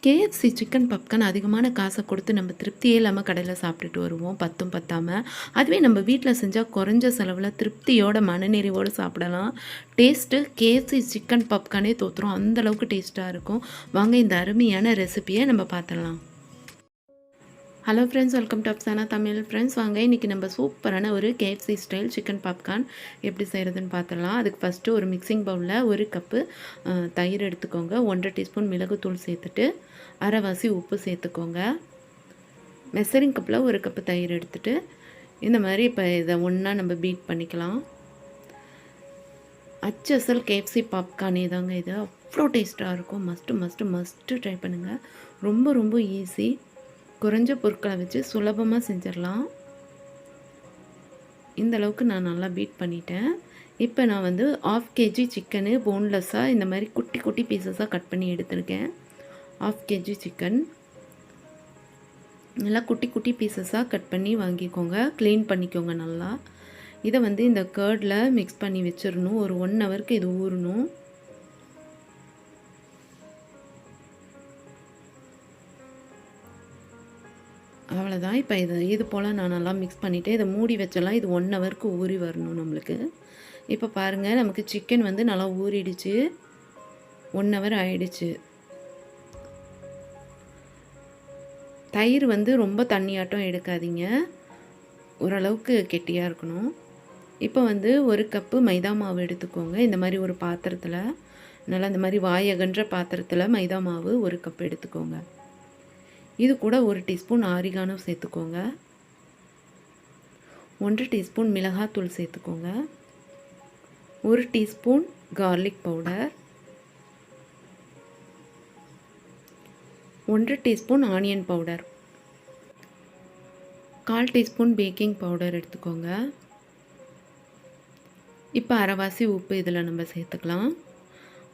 KFC chicken popcorn அதிகமான காசை கொடுத்து நம்ம திருப்தியே இல்லாமல் கடையில் சாப்பிட்டுட்டு வருவோம் பத்தும் பத்தாமல். அதுவே நம்ம வீட்டில் செஞ்சால் குறைஞ்ச செலவில் திருப்தியோட மனநிறைவோடு சாப்பிடலாம். டேஸ்ட்டு கேஎஃப்சி சிக்கன் பாப்கார்னே தோற்றுரும், அந்தளவுக்கு டேஸ்ட்டாக இருக்கும். வாங்க இந்த அருமையான ரெசிபியை நம்ம பார்த்துடலாம். Hello friends, welcome to Afsana Tamil. Friends வாங்க இன்றைக்கி நம்ம சூப்பரான ஒரு கேஎஃப்சி ஸ்டைல் சிக்கன் பாப்கார்ன் எப்படி செய்கிறதுன்னு பார்த்துடலாம். அதுக்கு ஃபஸ்ட்டு ஒரு மிக்சிங் பவுலில் 1 கப்பு தயிர் எடுத்துக்கோங்க. 1.5 டீஸ்பூன் மிளகுத்தூள் சேர்த்துட்டு அரைவாசி உப்பு சேர்த்துக்கோங்க. மெசரிங் கப்பில் 1 கப்பு தயிர் எடுத்துகிட்டு இந்த மாதிரி இப்போ இதை ஒன்றா நம்ம பீட் பண்ணிக்கலாம். அச்சசல் கேஎஃப்சி பாப்கார்னே தாங்க இது. அவ்வளோ டேஸ்ட்டாக இருக்கும். மஸ்ட்டு ட்ரை பண்ணுங்கள். ரொம்ப ரொம்ப ஈஸி. குறைஞ்ச பொருட்களை வச்சு சுலபமாக செஞ்சிடலாம். இந்த அளவுக்கு நான் நல்லா பீட் பண்ணிட்டேன். இப்போ நான் வந்து 1/2 kg சிக்கனு போன்லெஸ்ஸாக இந்த மாதிரி குட்டி குட்டி பீசஸாக கட் பண்ணி எடுத்திருக்கேன். 1/2 kg சிக்கன் நல்லா குட்டி குட்டி பீசஸாக கட் பண்ணி வாங்கிக்கோங்க. க்ளீன் பண்ணிக்கோங்க நல்லா. இதை வந்து இந்த கர்டில் மிக்ஸ் பண்ணி வச்சிடணும். ஒரு 1 ஹவருக்கு இது ஊறணும். அவ்வளோதான். இப்போ இது போல் நான் நல்லா மிக்ஸ் பண்ணிவிட்டு இதை மூடி வச்சலாம். இது 1 ஹவருக்கு ஊறி வரணும் நம்மளுக்கு. இப்போ பாருங்கள், நமக்கு சிக்கன் வந்து நல்லா ஊறிடுச்சு. 1 ஹவர் ஆயிடுச்சு. தயிர் வந்து ரொம்ப தண்ணியாட்டம் எடுக்காதீங்க, ஓரளவுக்கு கெட்டியாக இருக்கணும். இப்போ வந்து 1 கப்பு மைதா மாவு எடுத்துக்கோங்க. இந்த மாதிரி ஒரு பாத்திரத்தில், நல்லா இந்த மாதிரி வாயகன்ற பாத்திரத்தில் மைதா மாவு 1 கப் எடுத்துக்கோங்க. இது கூட 1 டீஸ்பூன் ஆரிகானோ சேர்த்துக்கோங்க. 1 டீஸ்பூன் மிளகாத்தூள் சேர்த்துக்கோங்க. 1 teaspoon garlic powder, 1 teaspoon onion powder, 1/4 teaspoon baking powder எடுத்துக்கோங்க. இப்போ அரைவாசி உப்பு இதில் நம்ம சேர்த்துக்கலாம்.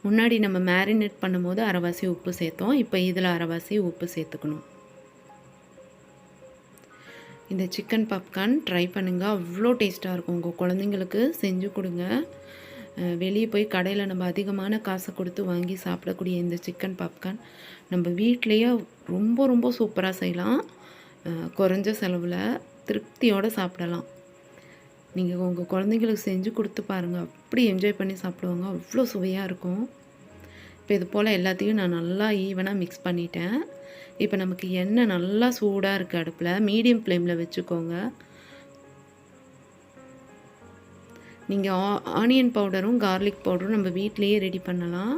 முன்னாடி நம்ம மேரினேட் பண்ணும்போது அரைவாசி உப்பு சேர்த்தோம். இப்போ இதில் அரைவாசி உப்பு சேர்த்துக்கணும். இந்த சிக்கன் பாப்கார்ன் ட்ரை பண்ணுங்கள். அவ்வளோ டேஸ்ட்டாக இருக்கும். உங்கள் குழந்தைங்களுக்கு செஞ்சு கொடுங்க. வெளியே போய் கடையில் நம்ம அதிகமான காசை கொடுத்து வாங்கி சாப்பிடக்கூடிய இந்த சிக்கன் பாப்கார்ன் நம்ம வீட்லேயே ரொம்ப ரொம்ப சூப்பராக செய்யலாம். குறைஞ்ச செலவில் திருப்தியோடு சாப்பிடலாம். நீங்கள் உங்கள் குழந்தைங்களுக்கு செஞ்சு கொடுத்து பாருங்கள், அப்படி என்ஜாய் பண்ணி சாப்பிடுவாங்க. அவ்வளோ சுவையாக இருக்கும். இப்போ இது போல் எல்லாத்தையும் நான் நல்லா ஈவனாக மிக்ஸ் பண்ணிட்டேன். இப்போ நமக்கு எண்ணெய் நல்லா சூடாக இருக்குது. அடுப்பில் மீடியம் ஃப்ளேமில் வச்சுக்கோங்க. நீங்கள் ஆனியன் பவுடரும் கார்லிக் பவுடரும் நம்ம வீட்டிலையே ரெடி பண்ணலாம்.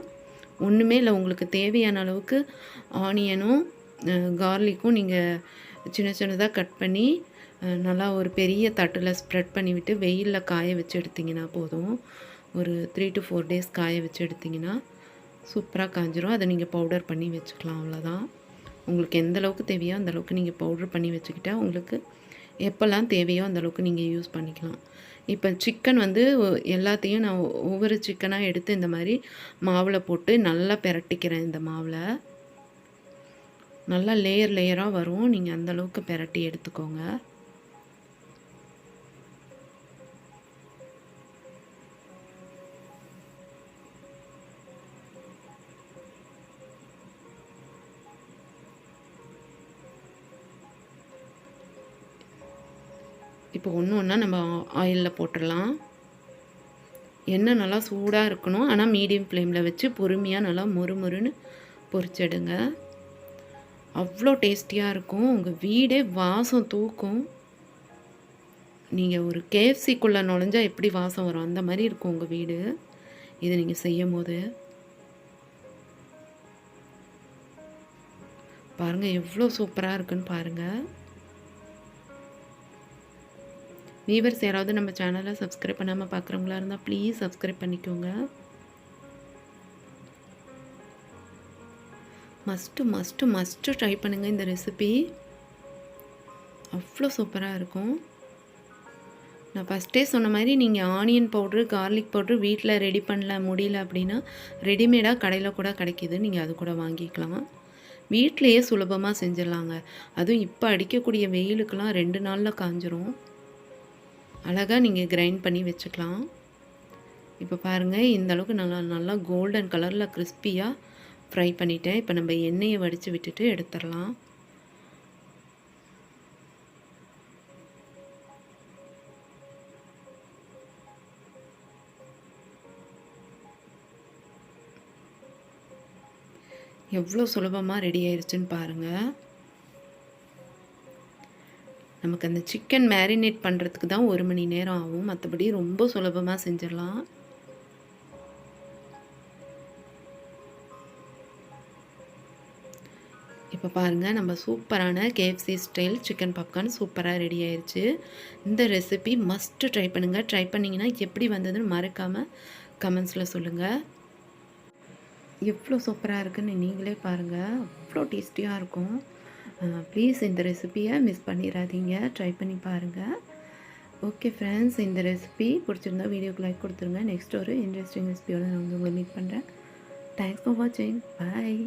ஒன்றுமே இல்லை, உங்களுக்கு தேவையான அளவுக்கு ஆனியனும் கார்லிக்கும் நீங்கள் சின்ன சின்னதாக கட் பண்ணி நல்லா ஒரு பெரிய தட்டில் ஸ்ப்ரெட் பண்ணிவிட்டு வெயிலில் காய வச்சு எடுத்திங்கன்னா போதும். ஒரு 3 to 4 days காய வச்சு எடுத்திங்கன்னா சூப்பராக காஞ்சிரும். அதை நீங்கள் பவுடர் பண்ணி வச்சுக்கலாம். அவ்வளோதான். உங்களுக்கு எந்த அளவுக்கு தேவையோ அந்தளவுக்கு நீங்கள் பவுடர் பண்ணி வச்சுக்கிட்டால் உங்களுக்கு எப்போல்லாம் தேவையோ அந்தளவுக்கு நீங்கள் யூஸ் பண்ணிக்கலாம். இப்போ சிக்கன் வந்து எல்லாத்தையும் நான் ஒவ்வொரு சிக்கனாக எடுத்து இந்த மாதிரி மாவில் போட்டு நல்லா பிரட்டிக்கிறேன். இந்த மாவில் நல்லா லேயராக வரும். நீங்கள் அந்தளவுக்கு பிரட்டி எடுத்துக்கோங்க. இப்போ ஒன்று ஒன்றா நம்ம ஆயிலில் போட்டுடலாம். எண்ணெய் நல்லா சூடாக இருக்கணும். ஆனால் மீடியம் ஃப்ளேமில் வச்சு பொறுமையாக நல்லா மொறுன்னு பொரிச்சிடுங்க. அவ்வளோ டேஸ்டியாக இருக்கும். உங்கள் வீடே வாசம் தூக்கும். நீங்கள் ஒரு கேஎஃப்சிக்குள்ளே நுழைஞ்சால் எப்படி வாசம் வரும் அந்த மாதிரி இருக்கும் உங்கள் வீடு, இது நீங்கள் செய்யும் போது. பாருங்கள் எவ்வளோ சூப்பராக இருக்குன்னு பாருங்கள். வீவர்ஸ் யாராவது நம்ம சேனலை சப்ஸ்கிரைப் பண்ணாமல் பார்க்குறவங்களா இருந்தால் ப்ளீஸ் சப்ஸ்கிரைப் பண்ணிக்கோங்க. மஸ்ட்டு ட்ரை பண்ணுங்கள் இந்த ரெசிபி. அவ்வளோ சூப்பராக இருக்கும். நான் ஃபஸ்ட்டே சொன்ன மாதிரி நீங்கள் ஆனியன் பவுட்ரு கார்லிக் பவுட்ரு வீட்டில் ரெடி பண்ணல முடியல அப்படின்னா ரெடிமேடாக கடையில் கூட கிடைக்கிது. நீங்கள் அது கூட வாங்கிக்கலாம். வீட்டிலையே சுலபமாக செஞ்சிடலாங்க. அதுவும் இப்போ அடிக்கக்கூடிய வெயிலுக்கெல்லாம் 2 நாளில் காஞ்சிரும். அழகாக நீங்கள் கிரைண்ட் பண்ணி வச்சுக்கலாம். இப்போ பாருங்கள், இந்த அளவுக்கு நல்லா கோல்டன் கலரில் கிறிஸ்பியாக ஃப்ரை பண்ணிட்டேன். இப்போ நம்ம எண்ணெயை வடித்து விட்டுட்டு எடுத்துடலாம். எவ்வளோ சுலபமாக ரெடி ஆயிடுச்சுன்னு பாருங்கள். நமக்கு அந்த சிக்கன் மேரினேட் பண்ணுறதுக்கு தான் 1 மணி நேரம் ஆகும். மற்றபடி ரொம்ப சுலபமாக செஞ்சிடலாம். இப்போ பாருங்கள், நம்ம சூப்பரான KFC ஸ்டைல் சிக்கன் பாப்கார்ன் சூப்பராக ரெடி ஆயிடுச்சு. இந்த ரெசிபி மஸ்ட்டு ட்ரை பண்ணுங்கள். ட்ரை பண்ணிங்கன்னா எப்படி வந்ததுன்னு மறக்காமல் கமெண்ட்ஸில் சொல்லுங்கள். எவ்வளோ சூப்பராக இருக்குன்னு நீங்களே பாருங்கள். அவ்வளோ டேஸ்டியாக இருக்கும். ப்ளீஸ் இந்த ரெசிபியை மிஸ் பண்ணிடாதீங்க. ட்ரை பண்ணி பாருங்கள். ஓகே ஃப்ரெண்ட்ஸ், இந்த ரெசிபி பிடிச்சிருந்தா வீடியோக்கு லைக் கொடுத்துருங்க. நெக்ஸ்ட் ஒரு இன்ட்ரெஸ்டிங் ரெசிபியோட நான் உங்களை மீட் பண்ணுறேன். தேங்க்ஸ் ஃபார் வாட்சிங். பாய்.